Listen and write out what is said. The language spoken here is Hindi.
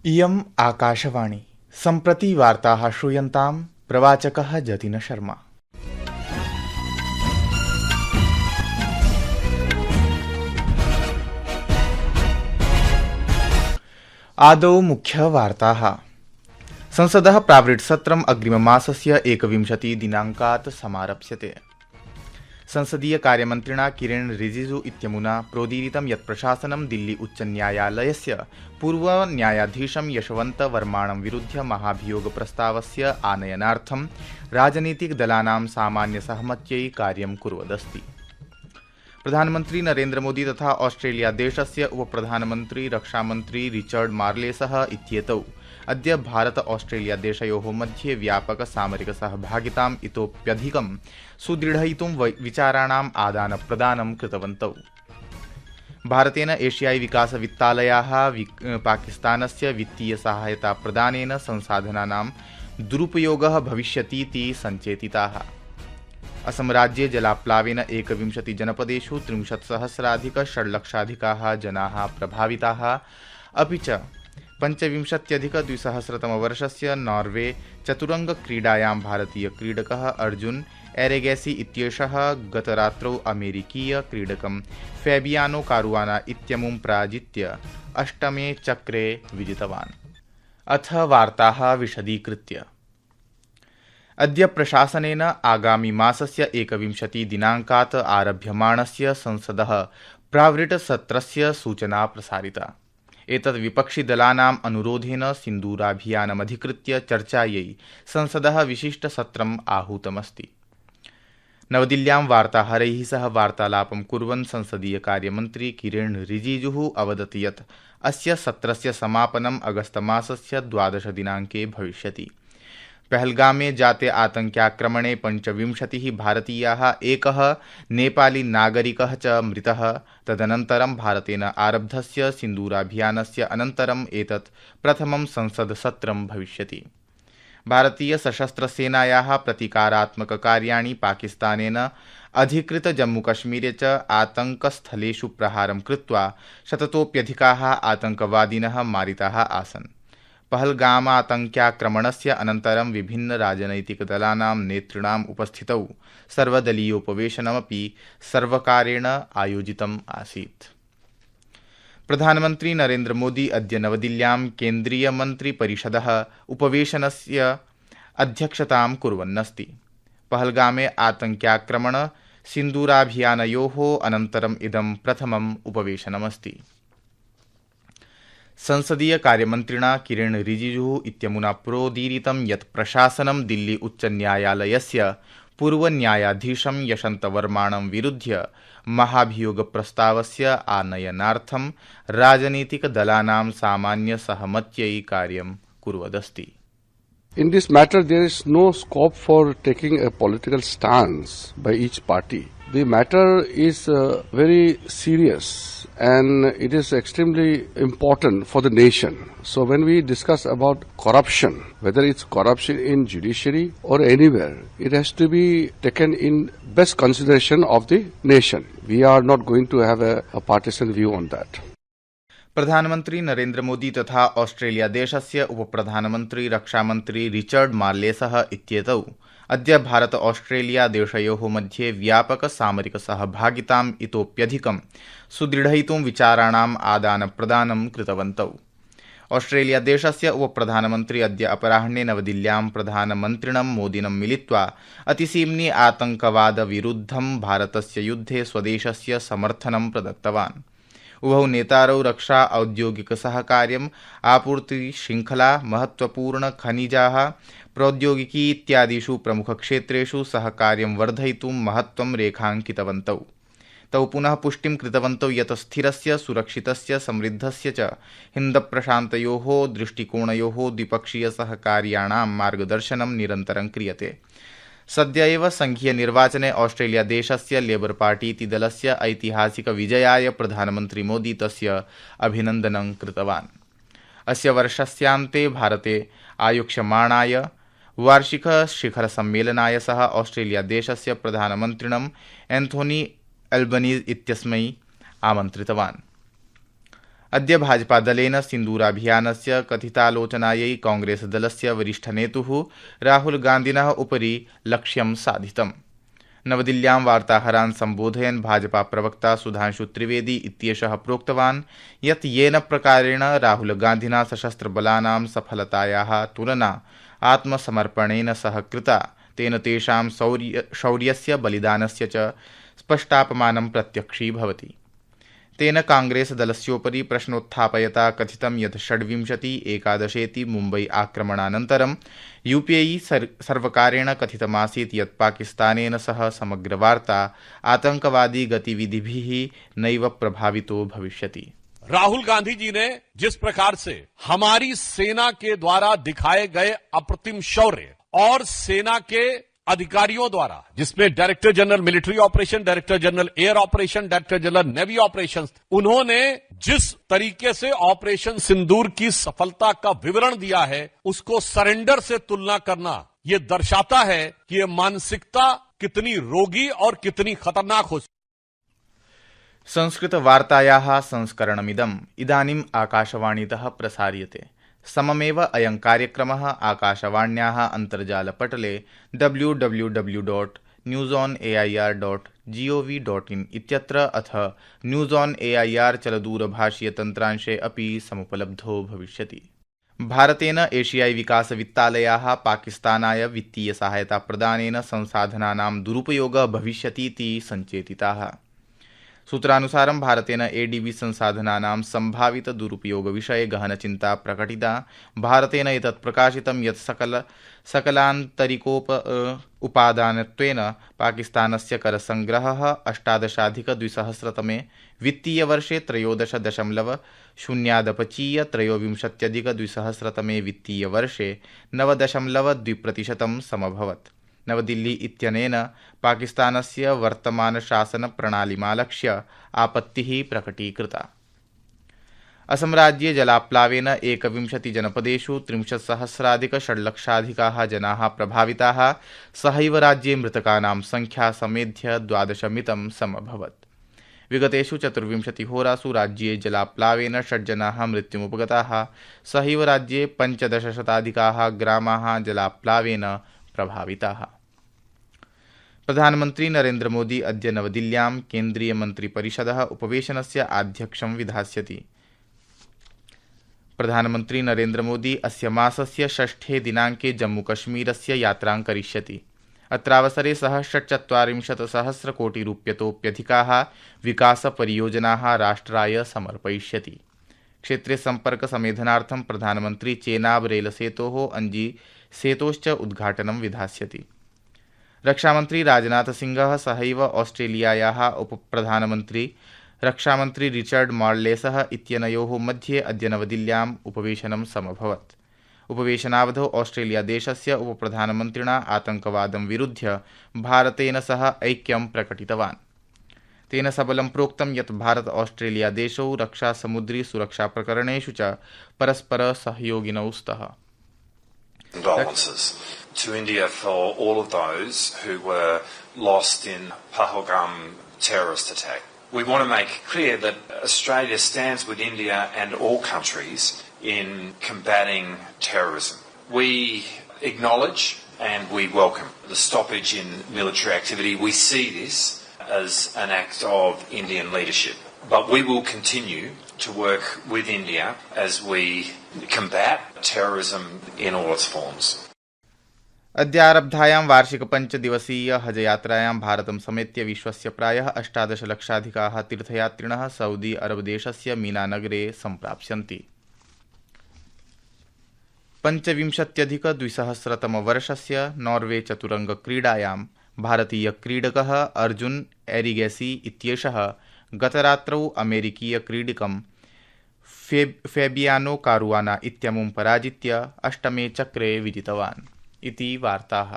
इयम् आकाशवाणी सम्प्रति वार्ताः श्रूयन्ताम् प्रवाचकः जतिन शर्मा। आदौ मुख्यवार्ताः। संसदः प्रावृट्सत्रम् अग्रिममासस्य 21 दिनाङ्कात् समारप्स्यते। संसदीय कार्यमन्त्रिणा किरेण रिजिजू इत्यमुना प्रोदीरितं यत् प्रशासनं दिल्ली उच्चन्यायालयस्य पूर्वन्यायाधीशं यशवन्तवर्माणं विरुध्य महाभियोगप्रस्तावस्य आनयनार्थं राजनीतिकदलानां सामान्यसहमत्यै कार्यं कुर्वदस्ति। प्रधानमन्त्री नरेन्द्रमोदी तथा ऑस्ट्रेलिया देशस्य उपप्रधानमन्त्री रक्षामन्त्री रिचर्ड मार्लेसः इत्येतौ अद्य भारत ऑस्ट्रेलिया देशयोः मध्ये व्यापक सामरिक सहभागिताम् इतोप्यधिकं सुदृढयितुं विचाराणाम् आदानप्रदानं कृतवन्तौ। भारतेन एशियाई विकास वित्तालयाः पाकिस्तानस्य वित्तीय सहायता प्रदानेन संसाधनानां दुरुपयोगः भविष्यतीति सञ्चेतिताः। असम राज्ये जलाप्लावेन 21 जनपदेषु 30,000 षड्लक्षाधिकाः जनाः प्रभाविताः। अपि च 25,200 नॉर्वे चतुरंगक्रीडायां भारतीय क्रीडकः अर्जुन एरेगैसी इत्येषः गतरात्रौ अमेरिकीय क्रीडकं फैबियानो कारुआना इत्यमुं पराजित्य अष्टमे चक्रे विजितवान्। अथ वार्ताः विशदीकृत्य। अद्य प्रशासनेन आगामी मासस्य 21 दिनाङ्कात् आरभ्यमाणस्य संसदः प्रावृट्सत्रस्य सूचना प्रसारिता। एतद् विपक्षिदलानाम् अनुरोधेन सिन्दूराभियानमधिकृत्य चर्चायै संसदः विशिष्टसत्रम् आहूतमस्ति। नवदिल्ल्यां वार्ताहरैः सह वार्तालापं कुर्वन् संसदीय कार्यमन्त्री किरेण रिजिजुः अवदत् यत् अस्य सत्रस्य समापनम् अगस्तमासस्य 12 दिनाङ्के भविष्यति। पहलगामे जाते आतङ्क्याक्रमणे 25 भारतीयाः, एकः नेपाली नागरिकः च मृतः। तदनन्तरं भारतेन आरब्धस्य सिन्दूराभियानस्य अनन्तरम् एतत् प्रथमं संसदसत्रं भविष्यति। भारतीय सशस्त्रसेनायाः प्रतीकारात्मककार्याणि पाकिस्तानेन अधिकृत जम्मूकश्मीरे च आतङ्कस्थलेषु प्रहारं कृत्वा शततोप्यधिकाः आतङ्कवादिनः मारिताः आसन्। पहलगामातङ्क्याक्रमणस्य अनन्तरं विभिन्न राजनैतिकदलानां नेतॄणाम् उपस्थितौ सर्वदलीयोपवेशनमपि सर्वकारेण आयोजितम् आसीत्। प्रधानमन्त्री नरेन्द्र मोदी अद्य नवदिल्ल्यां केन्द्रीयमन्त्रिपरिषदः उपवेशनस्य अध्यक्षतां कुर्वन्नस्ति। पहलगामे आतङ्क्याक्रमण सिन्दूराभियानयोः अनन्तरम् इदं प्रथमम् उपवेशनमस्ति। संसदीय कार्यमन्त्रिणा किरेण रिजिजुः इत्यमुना प्रोदीरितं यत् प्रशासनं दिल्ली उच्चन्यायालयस्य पूर्वन्यायाधीशं यशवन्तवर्माणं विरुध्य महाभियोगप्रस्तावस्य आनयनार्थं राजनीतिकदलानां सामान्यसहमत्यै कार्यं कुर्वदस्ति। In this matter, there is no scope for taking a political stance by each party. The matter is very serious and it is extremely important for the nation. So when we discuss about corruption, whether it's corruption in judiciary or anywhere, it has to be taken in best consideration of the nation. We are not going to have a partisan view on that. प्रधानमन्त्री नरेन्द्र मोदी तथा ऑस्ट्रेलिया देशस्य उपप्रधानमन्त्री रक्षामन्त्री रिचर्ड मार्लेसः इत्येतौ अद्य भारत ऑस्ट्रेलिया देशयोः मध्ये व्यापक सामरिक सहभागिताम् इतोप्यधिकं सुदृढयितुं विचाराणाम् आदानप्रदानं कृतवन्तौ। ऑस्ट्रेलिया देशस्य उपप्रधानमन्त्री अद्य अपराह्णे नवदिल्ल्यां प्रधानमन्त्रिणं मोदिनं मिलित्वा अतिसीम्नि आतङ्कवाद विरुद्धं भारतस्य युद्धे स्वदेशस्य समर्थनं प्रदत्तवान्। उभौ नेतारौ रक्षा, औद्योगिक सहकार्यम्, आपूर्ति श्रृंखला, महत्वपूर्ण खनिजाः, प्रौद्योगिकी इत्यादिषु प्रमुखक्षेत्रेषु सहकार्यं वर्धयितुं महत्त्वं रेखाङ्कितवन्तौ। तौ पुनः पुष्टिं कृतवन्तौ यत् स्थिरस्य, सुरक्षितस्य, समृद्धस्य च हिन्दप्रशान्तयोः दृष्टिकोणयोः द्विपक्षीय सहकार्याणां मार्गदर्शनं निरन्तरं क्रियते। सद्य एव संघीय निर्वाचने ऑस्ट्रेलिया देशस्य लेबर पार्टी इति दलस्य ऐतिहासिक विजयाय प्रधानमन्त्री मोदी तस्य अभिनन्दनं कृतवान्। अस्य वर्षस्यान्ते भारते आयोक्ष्यमाणाय वार्षिक शिखर सम्मेलनाय सह ऑस्ट्रेलिया देशस्य प्रधानमन्त्रिणं एन्थोनी एल्बनीज़ इत्यस्मै आमन्त्रितवान्। अद्य भाजपादलेन सिन्दूराभियानस्य कथितालोचनायै कांग्रेसदलस्य वरिष्ठनेतुः राहुलगान्धिनः उपरि लक्ष्यं साधितम्। नवदिल्ल्यां वार्ताहरान् सम्बोधयन् भाजपा प्रवक्ता सुधांशु त्रिवेदी इत्येषः प्रोक्तवान् यत् येन प्रकारेण राहुलगान्धिना सशस्त्रबलानां सफलतायाः तुलना आत्मसमर्पणेन सह कृता तेन तेषां शौर्यस्य बलिदानस्य च स्पष्टापमानं प्रत्यक्षीभवति। तेन कांग्रेसदलस्योपरि प्रश्नोत्थापयता कथितं यत् 26/11 मुम्बई आक्रमणानन्तरं यूपीए सर्वकारेण कथितमासीत् यत् पाकिस्तानेन सह समग्रवार्ता आतंकवादी गतिविधिभिः नैव प्रभावितो भविष्यति। राहुल गांधी जी ने जिस प्रकार से हमारी सेना के द्वारा दिखाए गए अप्रतिम शौर्य और सेना के अधिकारियों द्वारा, जिसमें director general military operation, director general air operation, director general navy operations, उन्होंने जिस तरीके से ऑपरेशन सिंदूर की सफलता का विवरण दिया है, उसको सरेंडर से तुलना करना ये दर्शाता है कि ये मानसिकता कितनी रोगी और कितनी खतरनाक हो। संस्कृतवार्तायाः संस्करणमिदम् इदानीम् आकाशवाणीतः प्रसार्यते। सममेव अयं कार्यक्रमः आकाशवाण्याः अन्तर्जालपटले www.newsonair.gov.in इत्यत्र अथ न्यूज़ ऑन एआईआर चलदूरभाषीयतन्त्रांशे अपि समुपलब्धो भविष्यति। भारतेन एशियाई विकास वित्तालयाः पाकिस्तानाय वित्तीयसहायता प्रदानेन संसाधनानां दुरुपयोगः भविष्यतीति सञ्चेतिताः। सूत्रानुसारं भारतेन एडीबी संसाधनानां संभावित दुरुपयोगविषये गहनचिन्ता प्रकटिता। भारतेन एतत् प्रकाशितं यत् सकलान्तरिकोपादानत्वेन पाकिस्तानस्य करसंग्रहः 18अधिक-2000 वित्तीयवर्षे 13.0 त्रयोविंशत्यधिक-2000 वित्तीयवर्षे 9.2% समभवत्। नवदिल्ली इत्यनेन पाकिस्तानस्य वर्तमानशासनप्रणालीमालक्ष्य आपत्तिः प्रकटीकृता। असमराज्ये जलाप्लावेन 21 जनपदेषु 30,000,000-6,00,000 जनाः प्रभाविताः। सहैव राज्ये मृतकानां संख्या समेध्य 12 समभवत्। विगतेषु 24 होरासु राज्ये जलाप्लावेन 6 जनाः मृत्युमुपगताः। सहैव राज्ये 15,000-शताधिकाः ग्रामाः जलाप्लावेन प्रभाविताः। प्रधानमन्त्री नरेन्द्र मोदी अद्य नवदिल्ल्यां केन्द्रीयमन्त्रिपरिषदः उपवेशनस्य आध्यक्षं विधास्यति। प्रधानमन्त्री नरेन्द्र मोदी अस्य मासस्य 6 दिनाङ्के जम्मूकश्मीरस्य यात्रां करिष्यति। अत्रावसरे सः 140,000,000,000-कोटिरूप्यतोप्यधिकाः विकासपरियोजनाः राष्ट्राय समर्पयिष्यति। क्षेत्रे सम्पर्कसमेधनार्थं प्रधानमन्त्री चेनाब रेलसेतोः अंजी सेतोश्च उद्घाटनं विधास्यति। रक्षामन्त्री राजनाथसिंहः सहैव ऑस्ट्रेलियायाः उपप्रधानमन्त्री रक्षामन्त्री रिचर्ड मार्लेसः इत्यनयोः मध्ये अद्य नवदिल्ल्याम् उपवेशनं समभवत्। उपवेशनावधौ ऑस्ट्रेलियादेशस्य उपप्रधानमन्त्रिणा आतंकवादं विरुध्य भारतेन सह ऐक्यं प्रकटितवान्। तेन सबलं प्रोक्तं यत् भारत ऑस्ट्रेलियादेशौ रक्षा समुद्री सुरक्षा प्रकरणेषु च परस्पर सहयोगिनौ स्तः। Condolences to India for all of those who were lost in Pahalgam terrorist attack. We want to make clear that Australia stands with India and all countries in combating terrorism. We acknowledge and we welcome the stoppage in military activity. We see this as an act of Indian leadership. But we will continue to work with India as we combat terrorism in all its forms. अद्यारब्धायां वार्षिकपञ्चदिवसीय हजयात्रायां भारतं समेत्य विश्वस्य प्रायः 18,00,000-अधिकाः तीर्थयात्रिणः सऊदी अरबदेशस्य मीनानगरे सम्प्राप्स्यन्ति। 25,200 नॉर्वे चतुरङ्गक्रीडायां भारतीयक्रीडकः अर्जुन एरिगेसी इत्येषः गतरात्रौ अमेरिकीयक्रीडकं फेबियानो कारुआना इत्यमुं पराजित्य 8मे चक्रे विजितवान् इति वार्ताः।